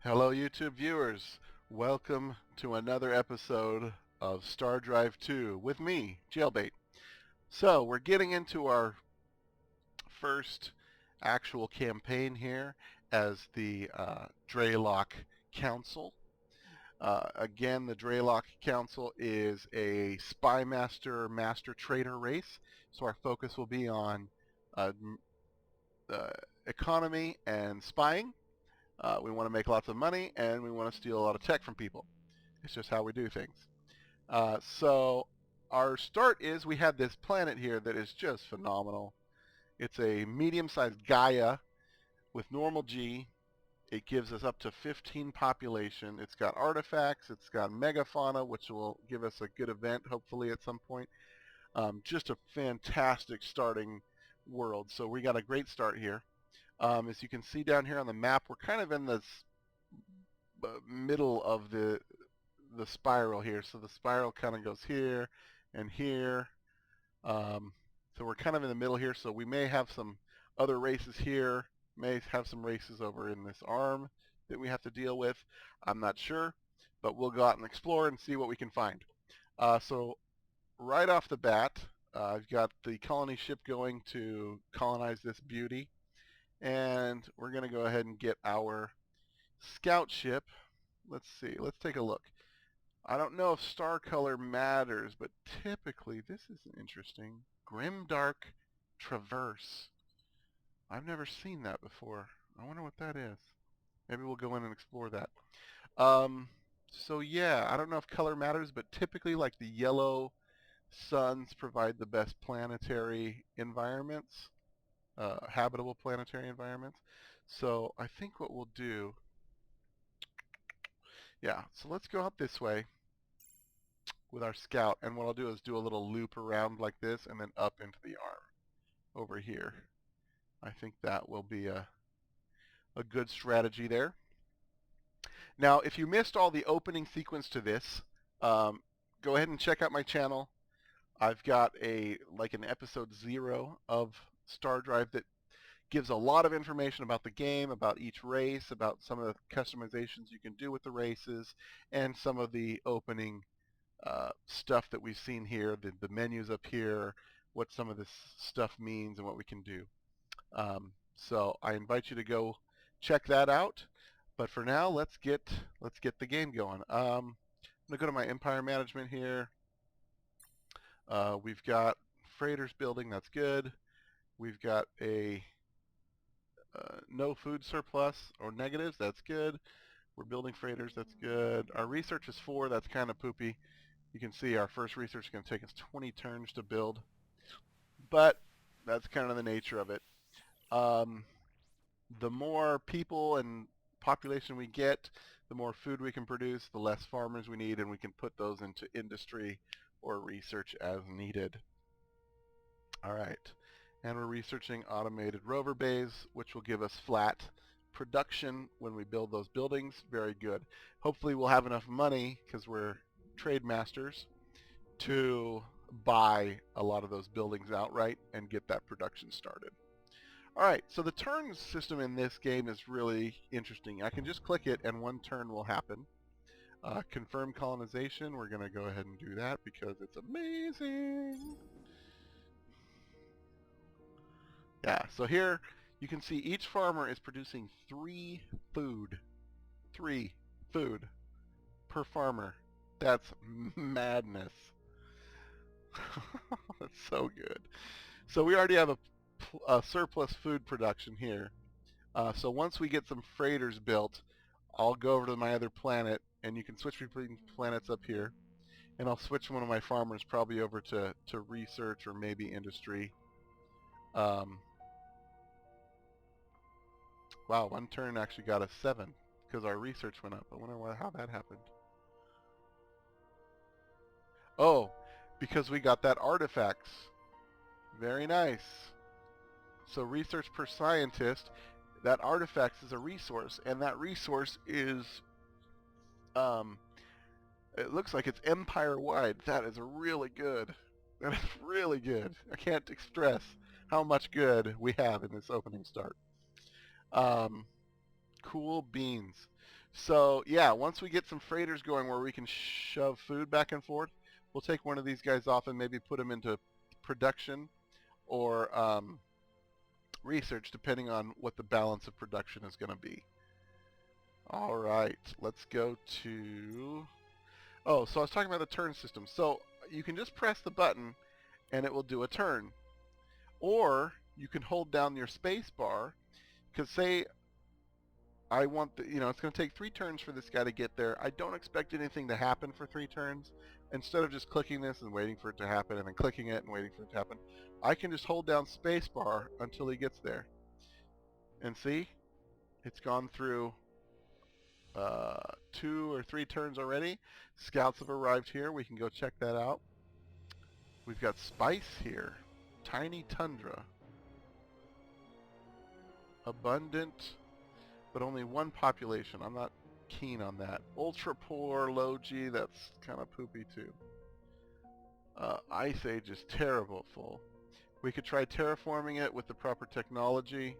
Hello, YouTube viewers. Welcome to another episode of Stardrive 2 with me, Jaylbayt. So, we're getting into our first actual campaign here as the Draylock Council. Again, the Draylock Council is a Spy Master Master Trader race, so our focus will be on uh, uh, economy and spying. We want to make lots of money, and we want to steal a lot of tech from people. It's just how we do things. So our start is we have this planet here that is just phenomenal. It's a medium-sized Gaia with normal G. It gives us up to 15 population. It's got artifacts. It's got megafauna, which will give us a good event, hopefully, at some point. Just a fantastic starting world. So we got a great start here. As you can see down here on the map, we're kind of in this middle of the spiral here. So the spiral kind of goes here and here. So we're kind of in the middle here. So we may have some other races here, may have some races over in this arm that we have to deal with. I'm not sure, but we'll go out and explore and see what we can find. So right off the bat, I've got the colony ship going to colonize this beauty. And we're going to go ahead and get our scout ship. Let's see. Let's take a look. I don't know if star color matters, but typically this is interesting. Grimdark Traverse. I've never seen that before. I wonder what that is. Maybe we'll go in and explore that. So yeah, I don't know if color matters, but typically like the yellow suns provide the best planetary environments, habitable planetary environments. So I think what we'll do, yeah, so let's go out this way with our scout, and what I'll do is do a little loop around like this and then up into the arm over here. I think that will be a good strategy there. Now, if you missed all the opening sequence to this, go ahead and check out my channel. I've got an episode 0 of Stardrive that gives a lot of information about the game, about each race, about some of the customizations you can do with the races, and some of the opening stuff that we've seen here, the menus up here, what some of this stuff means and what we can do. So I invite you to go check that out. But for now, let's get the game going. I'm gonna go to my Empire Management here. We've got freighters building. That's good. We've got a no food surplus or negatives. That's good. We're building freighters. That's good. Our research is 4. That's kind of poopy. You can see our first research is going to take us 20 turns to build, but that's kind of the nature of it. Um, the more people and population we get, the more food we can produce, the less farmers we need, and we can put those into industry or research as needed. All right. And we're researching automated rover bays, which will give us flat production when we build those buildings. Very good. Hopefully we'll have enough money, because we're trade masters, to buy a lot of those buildings outright and get that production started. All right, so the turn system in this game is really interesting. I can just click it and one turn will happen. Confirm colonization, we're going to go ahead and do that because it's amazing. Yeah, so here you can see each farmer is producing 3 food. 3 food per farmer. That's madness. That's so good. So we already have a surplus food production here. So once we get some freighters built, I'll go over to my other planet, and you can switch between planets up here. And I'll switch one of my farmers probably over to research or maybe industry. Um, wow, one turn actually got us 7 because our research went up. I wonder how that happened. Oh, because we got that artifacts. Very nice. So research per scientist, that artifacts is a resource, and that resource is, um, it looks like it's empire-wide. That is really good. That is really good. I can't stress how much good we have in this opening start. Um, cool beans. So yeah, once we get some freighters going where we can shove food back and forth, we'll take one of these guys off and maybe put them into production or research, depending on what the balance of production is going to be. All right, let's go to... Oh, so I was talking about the turn system. So you can just press the button and it will do a turn. Or you can hold down your space bar, because say I want the, it's going to take 3 turns for this guy to get there. I don't expect anything to happen for 3 turns. Instead of just clicking this and waiting for it to happen and then clicking it and waiting for it to happen, I can just hold down spacebar until he gets there. And see, it's gone through 2 or 3 turns already. Scouts have arrived here. We can go check that out. We've got spice here. Tiny tundra. Abundant, but only 1 population. I'm not keen on that. Ultra poor, low G, that's kind of poopy too. Ice Age is terrible full. We could try terraforming it with the proper technology.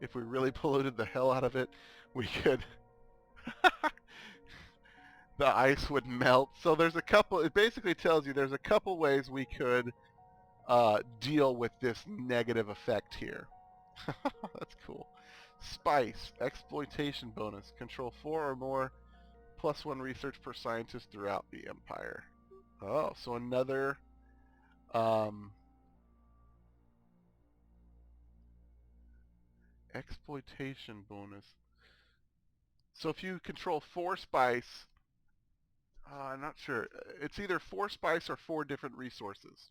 If we really polluted the hell out of it, we could... the ice would melt. So there's a couple, it basically tells you there's a couple ways we could deal with this negative effect here. That's cool. Spice, exploitation bonus, control 4 or more, +1 research per scientist throughout the empire. Oh, so another exploitation bonus. So if you control 4 spice, I'm not sure. It's either 4 spice or 4 different resources.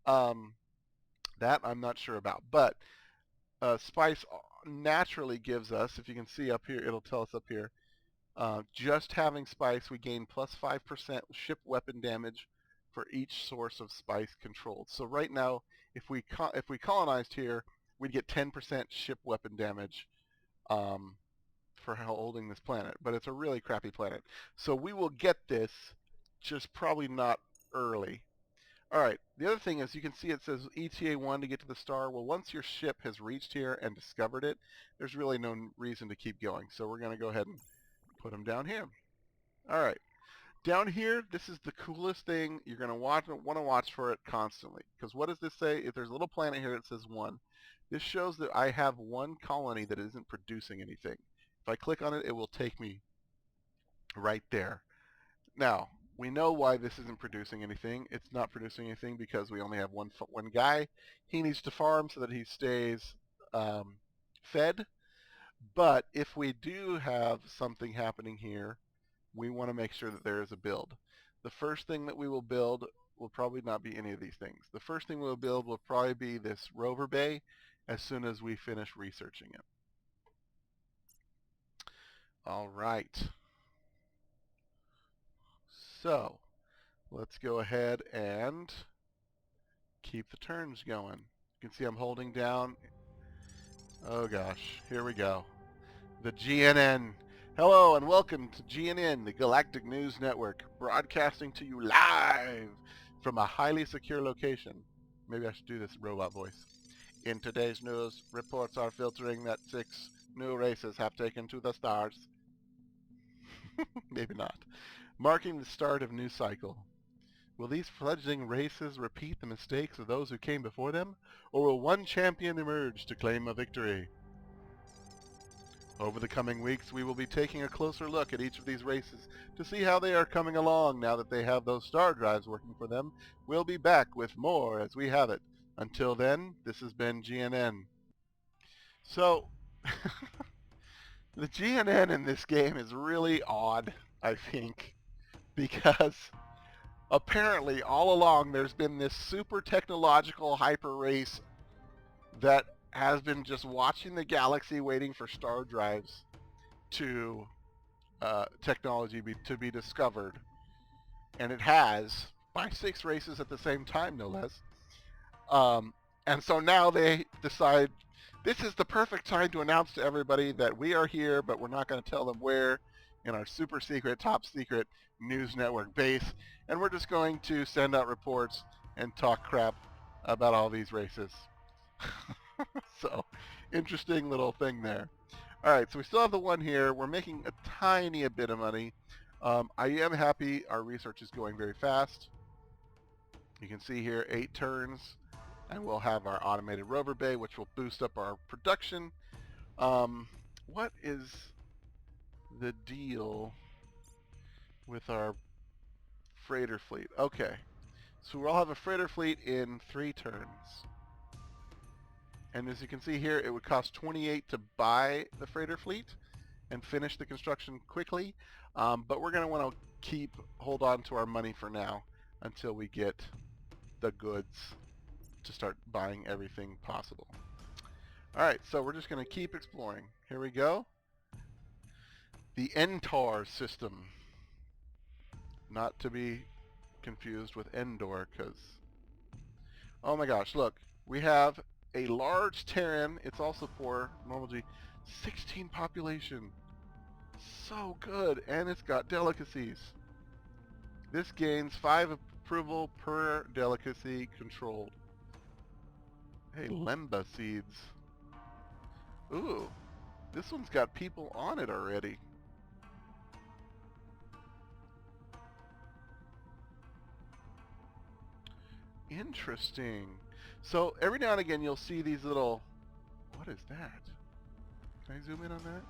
That I'm not sure about. But spice naturally gives us, if you can see up here, it'll tell us up here, just having spice, we gain +5% ship weapon damage for each source of spice controlled. So right now, if we colonized here, we'd get 10% ship weapon damage for holding this planet. But it's a really crappy planet. So we will get this, just probably not early. All right, the other thing is you can see it says ETA 1 to get to the star. Well, once your ship has reached here and discovered it, there's really no reason to keep going. So we're going to go ahead and put them down here. All right, down here, this is the coolest thing. You're going to want to watch for it constantly. Because what does this say? If there's a little planet here that says 1, this shows that I have 1 colony that isn't producing anything. If I click on it, it will take me right there. Now, we know why this isn't producing anything. It's not producing anything because we only have one guy. He needs to farm so that he stays fed. But if we do have something happening here, we want to make sure that there is a build. The first thing that we will build will probably not be any of these things. The first thing we'll build will probably be this rover bay as soon as we finish researching it. All right. So let's go ahead and keep the turns going. You can see I'm holding down. Oh gosh, here we go. The GNN. Hello and welcome to GNN, the Galactic News Network, broadcasting to you live from a highly secure location. Maybe I should do this robot voice. In today's news, reports are filtering that 6 new races have taken to the stars. Maybe not. Marking the start of new cycle. Will these fledgling races repeat the mistakes of those who came before them, or will one champion emerge to claim a victory? Over the coming weeks, we will be taking a closer look at each of these races to see how they are coming along now that they have those star drives working for them. We'll be back with more as we have it. Until then, this has been GNN. So, the GNN in this game is really odd, I think, because apparently all along there's been this super technological hyper race that has been just watching the galaxy waiting for star drives to technology to be discovered. And it has, by 6 races at the same time, no less. And so now they decide this is the perfect time to announce to everybody that we are here, but we're not going to tell them where, in our super secret, top secret news network base. And we're just going to send out reports and talk crap about all these races. So, interesting little thing there. All right, so we still have the one here. We're making a tiny a bit of money. I am happy. Our research is going very fast. You can see here 8 turns, and we'll have our automated rover bay, which will boost up our production. What is the deal with our freighter fleet? Okay, so we'll have a freighter fleet in 3 turns. And as you can see here, it would cost 28 to buy the freighter fleet and finish the construction quickly. But we're going to want to hold on to our money for now until we get the goods to start buying everything possible. All right, so we're just going to keep exploring. Here we go. The Entar system. Not to be confused with Endor, because... Oh my gosh, look. We have a large Terran. It's also poor. Normal G. 16 population. So good. And it's got delicacies. This gains 5 approval per delicacy controlled. Hey, Lemba seeds. Ooh. This one's got people on it already. Interesting. So every now and again you'll see these little... What is that? Can I zoom in on that?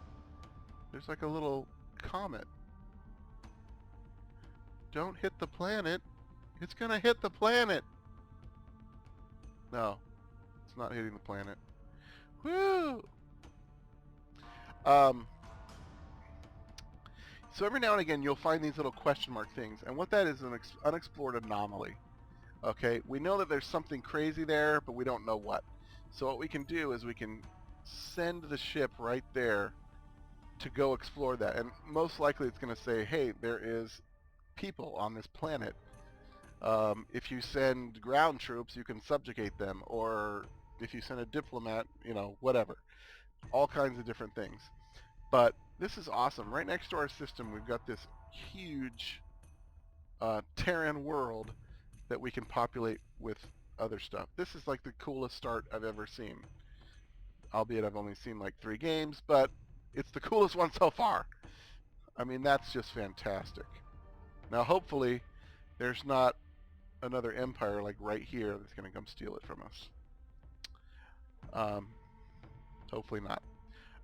There's like a little comet. Don't hit the planet. It's gonna hit the planet. No, it's not hitting the planet. Woo! So every now and again you'll find these little question mark things, and what that is an unexplored anomaly. Okay, we know that there's something crazy there, but we don't know what. So what we can do is we can send the ship right there to go explore that, and most likely it's going to say, hey, there is people on this planet. If you send ground troops, you can subjugate them, or if you send a diplomat, you know, whatever. All kinds of different things. But this is awesome. Right next to our system, we've got this huge Terran world that we can populate with other stuff. This is like the coolest start I've ever seen. Albeit I've only seen like 3 games, but it's the coolest one so far. I mean, that's just fantastic. Now, hopefully, there's not another empire like right here that's going to come steal it from us. Hopefully not.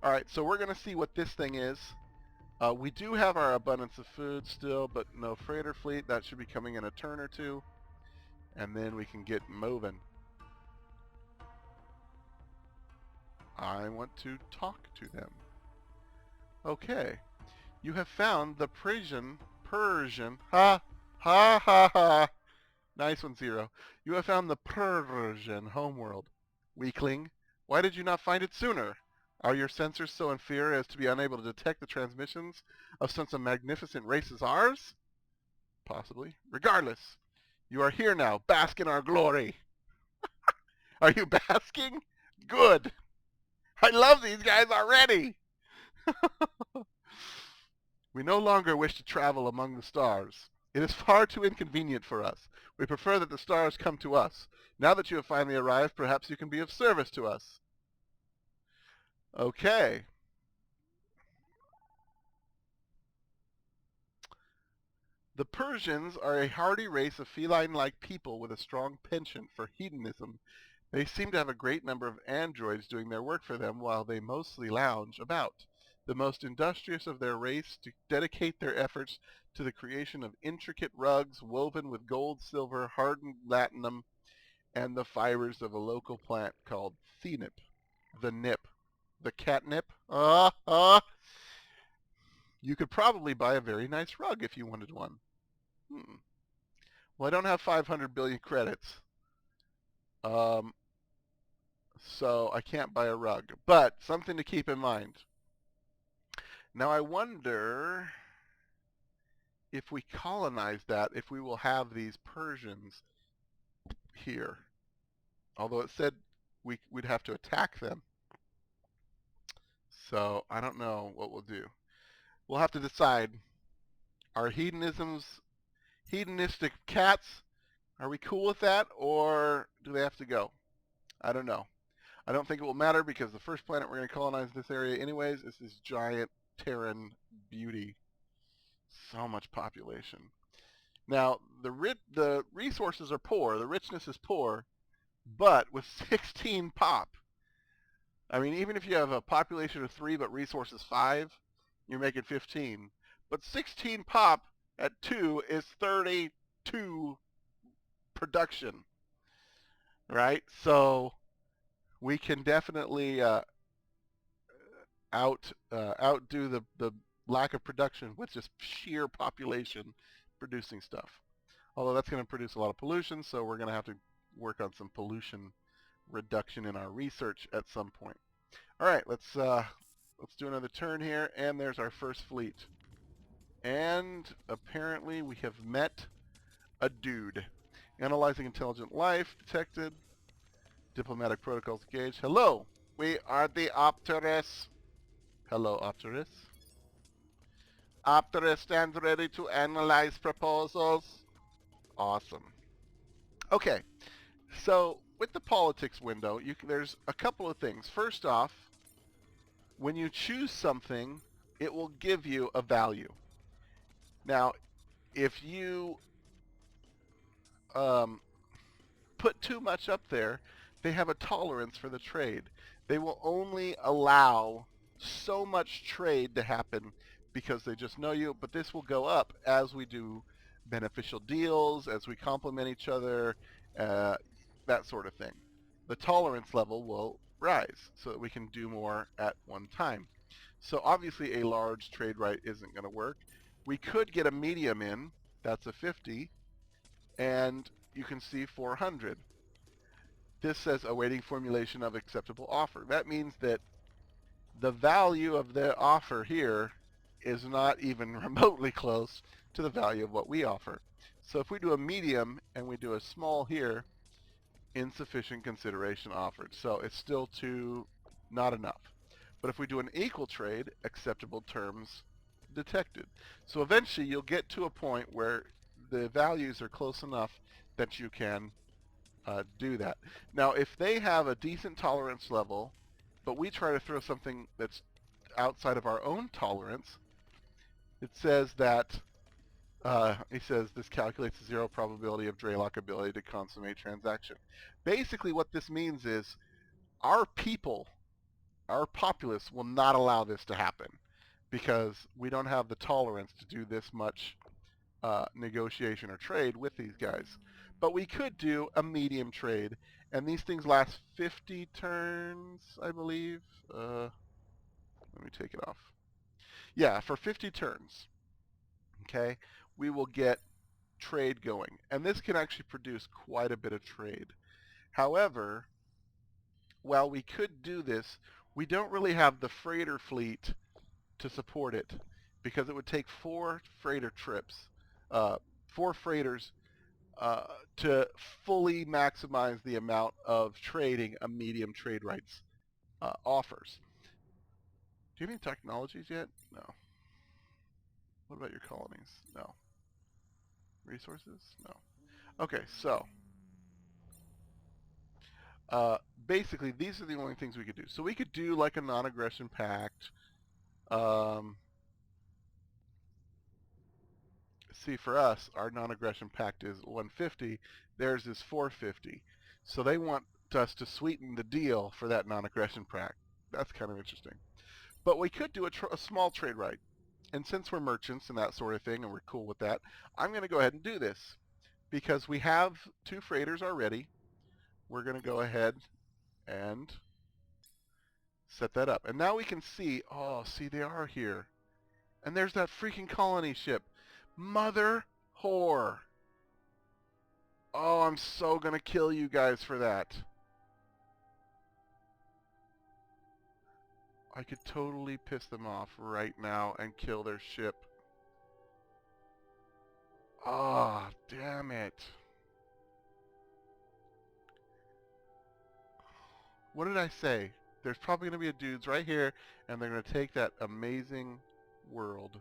All right, so we're going to see what this thing is. We do have our abundance of food still, but no freighter fleet. That should be coming in a turn or 2. And then we can get moving. I want to talk to them. Okay. You have found the Persian, ha, ha, ha, ha. Nice one, Zero. You have found the Persian homeworld. Weakling, why did you not find it sooner? Are your sensors so inferior as to be unable to detect the transmissions of such a magnificent race as ours? Possibly. Regardless, you are here now. Bask in our glory. Are you basking? Good. I love these guys already. We no longer wish to travel among the stars. It is far too inconvenient for us. We prefer that the stars come to us. Now that you have finally arrived, perhaps you can be of service to us. Okay. The Persians are a hardy race of feline-like people with a strong penchant for hedonism. They seem to have a great number of androids doing their work for them while they mostly lounge about. The most industrious of their race dedicate their efforts to the creation of intricate rugs woven with gold, silver, hardened latinum, and the fibers of a local plant called thenip. The nip. The catnip. You could probably buy a very nice rug if you wanted one. Well, I don't have 500 billion credits. Um, so I can't buy a rug. But something to keep in mind. Now I wonder if we colonize that, if we will have these Persians here. Although it said we'd have to attack them. So I don't know what we'll do. We'll have to decide. Are hedonistic cats, are we cool with that, or do they have to go? I don't know. I don't think it will matter because the first planet we're going to colonize this area anyways is this giant Terran beauty. So much population. Now, the resources are poor, the richness is poor, but with 16 pop, I mean, even if you have a population of 3 but resources 5, you're making 15. But 16 pop at 2 is 32 production, right? So we can definitely outdo the lack of production with just sheer population producing stuff. Although that's going to produce a lot of pollution, so we're going to have to work on some pollution reduction in our research at some point. All right, let's do another turn here, and there's our first fleet. And apparently we have met a dude. Analyzing intelligent life detected. Diplomatic protocols engaged. Hello, we are the Opterus. Hello, Opterus. Opterus stands ready to analyze proposals. Awesome. Okay, so with the politics window, there's a couple of things. First off, when you choose something, it will give you a value. Now, if you put too much up there, they have a tolerance for the trade. They will only allow so much trade to happen because they just know you, but this will go up as we do beneficial deals, as we complement each other, that sort of thing. The tolerance level will rise so that we can do more at one time. So obviously a large trade right isn't going to work. We could get a medium in, that's a 50, and you can see 400. This says awaiting formulation of acceptable offer. That means that the value of the offer here is not even remotely close to the value of what we offer. So if we do a medium and we do a small here, insufficient consideration offered. So it's still not enough. But if we do an equal trade, acceptable terms detected. So eventually you'll get to a point where the values are close enough that you can do that. Now, if they have a decent tolerance level, but we try to throw something that's outside of our own tolerance, it says that he says this calculates the zero probability of Draylock ability to consummate transaction. Basically what this means is our people, our populace will not allow this to happen because we don't have the tolerance to do this much negotiation or trade with these guys. But we could do a medium trade, and these things last 50 turns, I believe. Let me take it off. Yeah, for 50 turns, okay, we will get trade going. And this can actually produce quite a bit of trade. However, while we could do this, we don't really have the freighter fleet to support it because it would take 4 freighter trips, 4 freighters to fully maximize the amount of trading a medium trade rights offers. Do you have any technologies yet? No. What about your colonies? No. Resources? No. Okay, so basically these are the only things we could do. So we could do like a non-aggression pact. See, for us, our non-aggression pact is 150. Theirs is 450. So they want us to sweeten the deal for that non-aggression pact. That's kind of interesting. But we could do a small trade right. And since we're merchants and that sort of thing, and we're cool with that, I'm going to go ahead and do this. Because we have 2 freighters already, we're going to go ahead and set that up. And now we can see, oh, see, they are here. And there's that freaking colony ship. Mother whore. Oh, I'm so going to kill you guys for that. I could totally piss them off right now and kill their ship. Ah, oh, damn it. What did I say? There's probably going to be a dudes right here, and they're going to take that amazing world.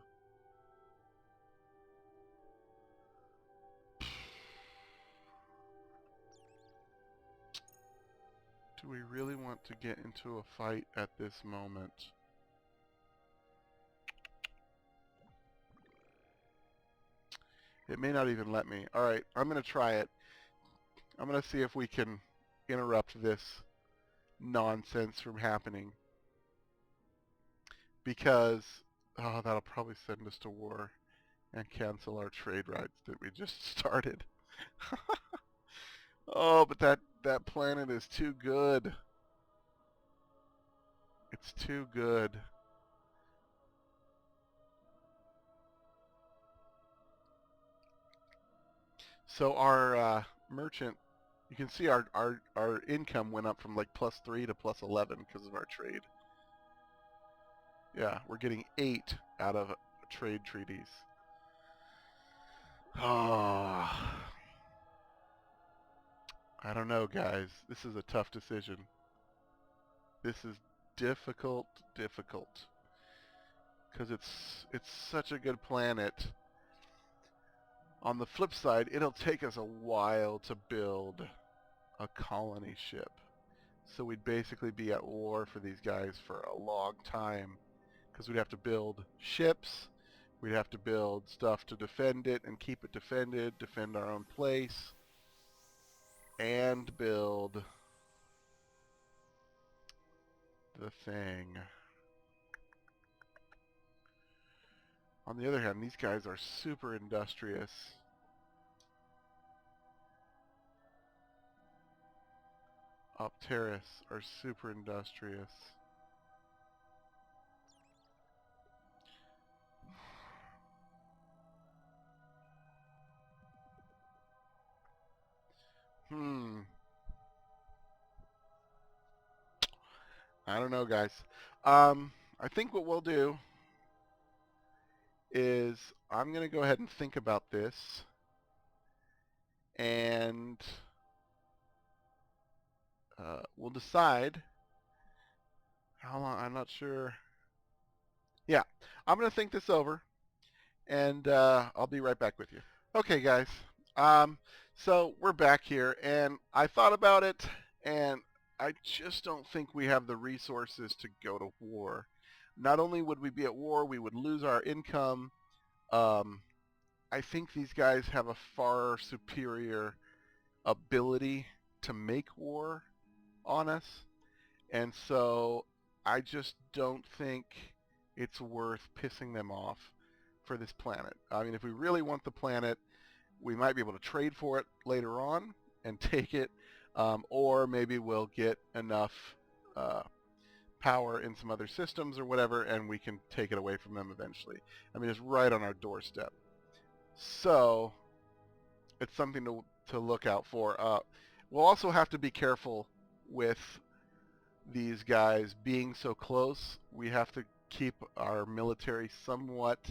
Do we really want to get into a fight at this moment? It may not even let me. Alright, I'm going to try it. I'm going to see if we can interrupt this nonsense from happening. Because, oh, that'll probably send us to war and cancel our trade rights that we just started. Oh, but that planet is too good. It's too good. So our merchant, you can see our income went up from like +3 to +11 because of our trade. Yeah, we're getting 8 out of trade treaties. Oh, I don't know, guys. This is a tough decision. This is difficult, because it's such a good planet. On the flip side, it'll take us a while to build a colony ship. So we'd basically be at war for these guys for a long time, because we'd have to build ships, we'd have to build stuff to defend it and keep it defended, defend our own place, and build the thing. On the other hand, these guys are super industrious. Opteris are super industrious. I don't know, guys. I think what we'll do is I'm going to go ahead and think about this, and we'll decide how long. I'm not sure. Yeah, I'm going to think this over, and I'll be right back with you. Okay, guys. So we're back here, and I thought about it, and I just don't think we have the resources to go to war. Not only would we be at war, we would lose our income. I think these guys have a far superior ability to make war on us, and so I just don't think it's worth pissing them off for this planet. I mean, if we really want the planet, we might be able to trade for it later on and take it, or maybe we'll get enough power in some other systems or whatever, and we can take it away from them eventually. I mean, it's right on our doorstep. So it's something to look out for. We'll also have to be careful with these guys being so close. We have to keep our military somewhat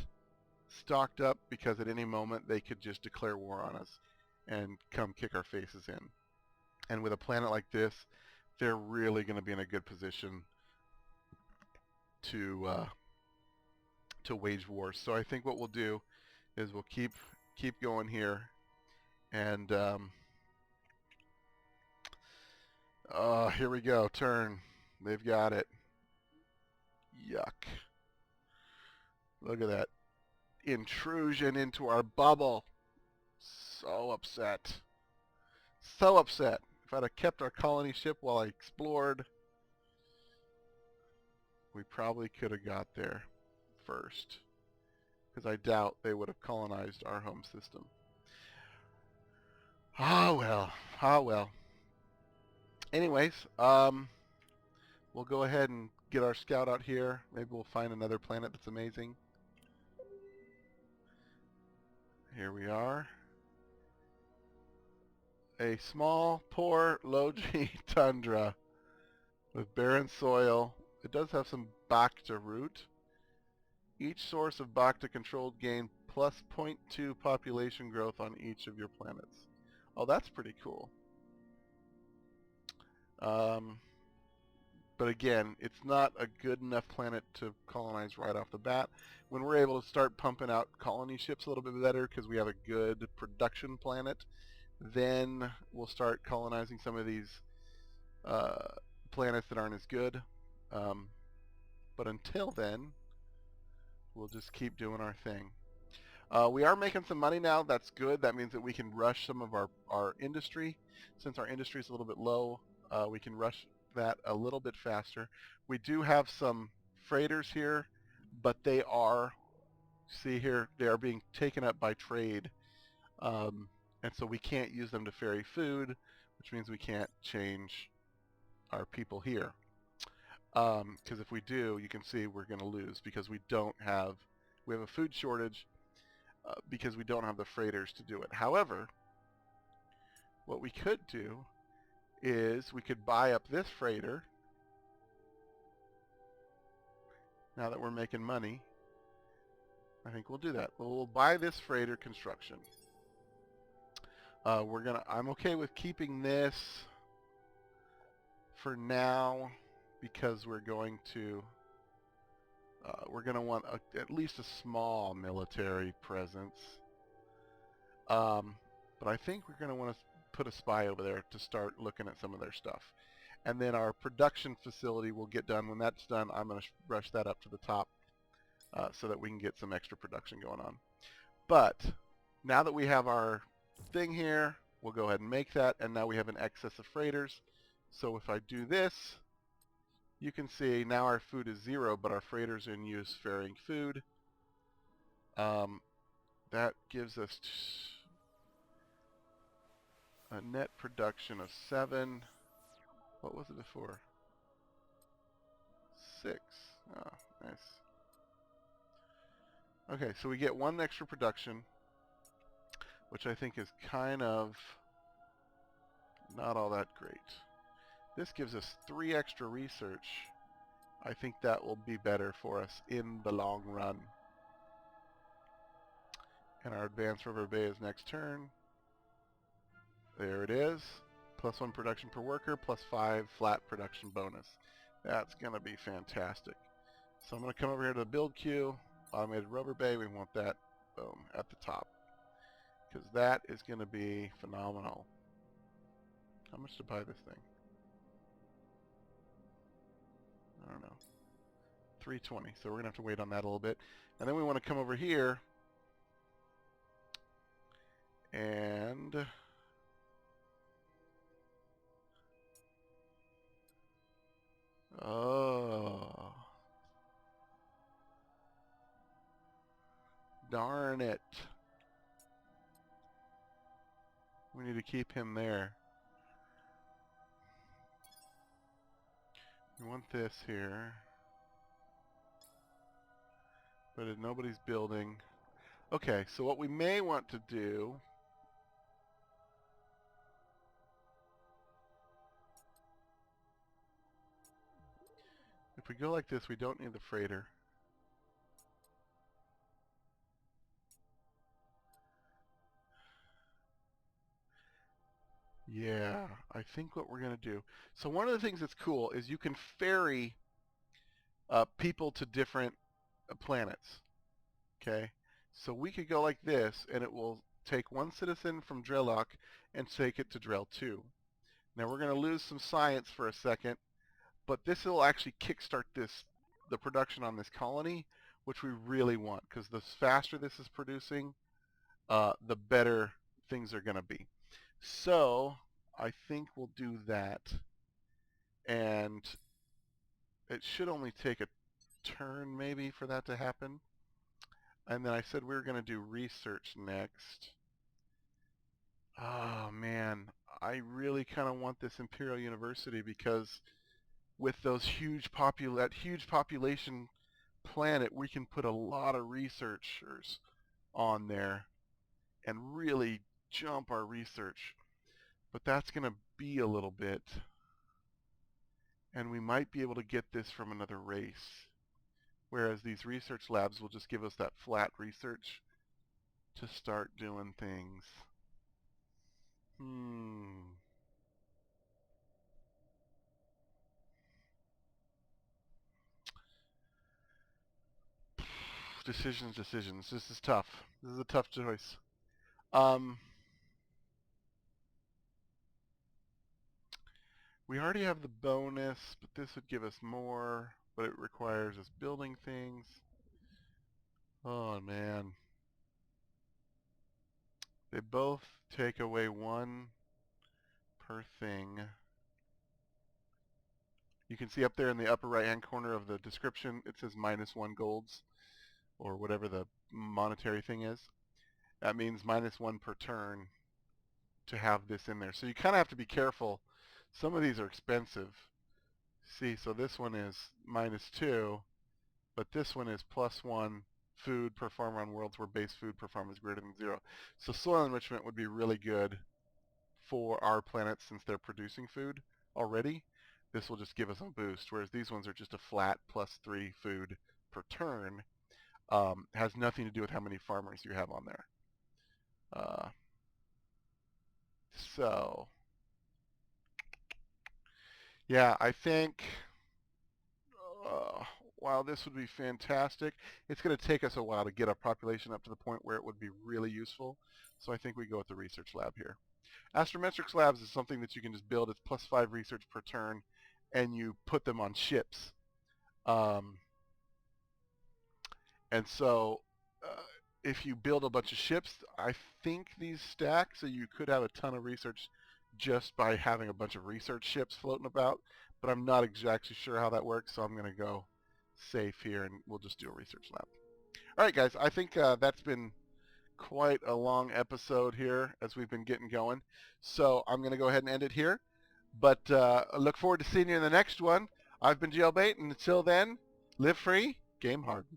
stocked up, because at any moment they could just declare war on us and come kick our faces in. And with a planet like this, they're really going to be in a good position to wage war. So I think what we'll do is we'll keep going here, and here we go. Turn. They've got it. Yuck. Look at that intrusion into our bubble. So upset. So upset. If I'd have kept our colony ship while I explored, we probably could have got there first, because I doubt they would have colonized our home system. Ah well. Ah well. Anyways, we'll go ahead and get our scout out here. Maybe we'll find another planet that's amazing. Here we are. A small, poor, low-G tundra with barren soil. It does have some Bacta root. Each source of Bacta controlled gain plus 0.2 population growth on each of your planets. Oh, that's pretty cool. But again, it's not a good enough planet to colonize right off the bat. When we're able to start pumping out colony ships a little bit better because we have a good production planet, then we'll start colonizing some of these uh, planets that aren't as good. Um, but until then, we'll just keep doing our thing. We are making some money now. That's good. That means that we can rush some of our industry. Since our industry is a little bit low, we can rush that a little bit faster. We do have some freighters here, but they are, see here, they are being taken up by trade. Um, and so we can't use them to ferry food, which means we can't change our people here. Because if we do, you can see we're going to lose because we have a food shortage because we don't have the freighters to do it. However, what we could do is we could buy up this freighter now that we're making money. I think we'll do that. We'll buy this freighter construction. I'm okay with keeping this for now because we're going to want at least a small military presence. But I think we're going to want to put a spy over there to start looking at some of their stuff. And then our production facility will get done. When that's done, I'm going to rush that up to the top so that we can get some extra production going on. But now that we have our thing here, we'll go ahead and make that. And now we have an excess of freighters. So if I do this, you can see now our food is 0, but our freighters are in use ferrying food. That gives us a net production of 7. What was it before? 6. Oh, nice. Okay, so we get 1 extra production, which I think is kind of not all that great. This gives us 3 extra research. I think that will be better for us in the long run. And our advanced river bay is next turn. There it is. +1 production per worker, +5 flat production bonus. That's going to be fantastic. So I'm going to come over here to the build queue. Automated rubber bay, we want that, boom, at the top. Because that is going to be phenomenal. How much to buy this thing? I don't know. 320. So we're going to have to wait on that a little bit. And then we want to come over here and oh, darn it. We need to keep him there. We want this here. But nobody's building. Okay, so what we may want to do if we go like this, we don't need the freighter. Yeah, I think what we're going to do. So one of the things that's cool is you can ferry people to different planets. Okay, so we could go like this, and it will take 1 citizen from Drelloc and take it to Drell 2. Now we're going to lose some science for a second, but this will actually kickstart the production on this colony, which we really want, because the faster this is producing, the better things are going to be. So I think we'll do that, and it should only take a turn maybe for that to happen. And then I said we were going to do research next. Oh man, I really kind of want this Imperial University because with those that huge population planet, we can put a lot of researchers on there and really jump our research. But that's going to be a little bit. And we might be able to get this from another race. Whereas these research labs will just give us that flat research to start doing things. Decisions. This is tough. This is a tough choice. Um, We already have the bonus, but this would give us more, but it requires us building things. Oh, man. They both take away 1 per thing. You can see up there in the upper right-hand corner of the description, it says -1 golds, or whatever the monetary thing is. That means -1 per turn to have this in there. So you kind of have to be careful. Some of these are expensive. See, so this one is -2, but this one is +1 food per farmer on worlds where base food per farm is greater than 0. So soil enrichment would be really good for our planet since they're producing food already. This will just give us a boost, whereas these ones are just a flat +3 food per turn. Has nothing to do with how many farmers you have on there. So, yeah, I think uh, while this would be fantastic, it's going to take us a while to get our population up to the point where it would be really useful. So I think we go with the research lab here. Astrometrics labs is something that you can just build. It's +5 research per turn, and you put them on ships. Um, and so if you build a bunch of ships, I think these stack, so you could have a ton of research just by having a bunch of research ships floating about, but I'm not exactly sure how that works, so I'm going to go safe here, and we'll just do a research lab. All right, guys, I think that's been quite a long episode here as we've been getting going, so I'm going to go ahead and end it here, but I look forward to seeing you in the next one. I've been Jaylbayt, and until then, live free, game hard.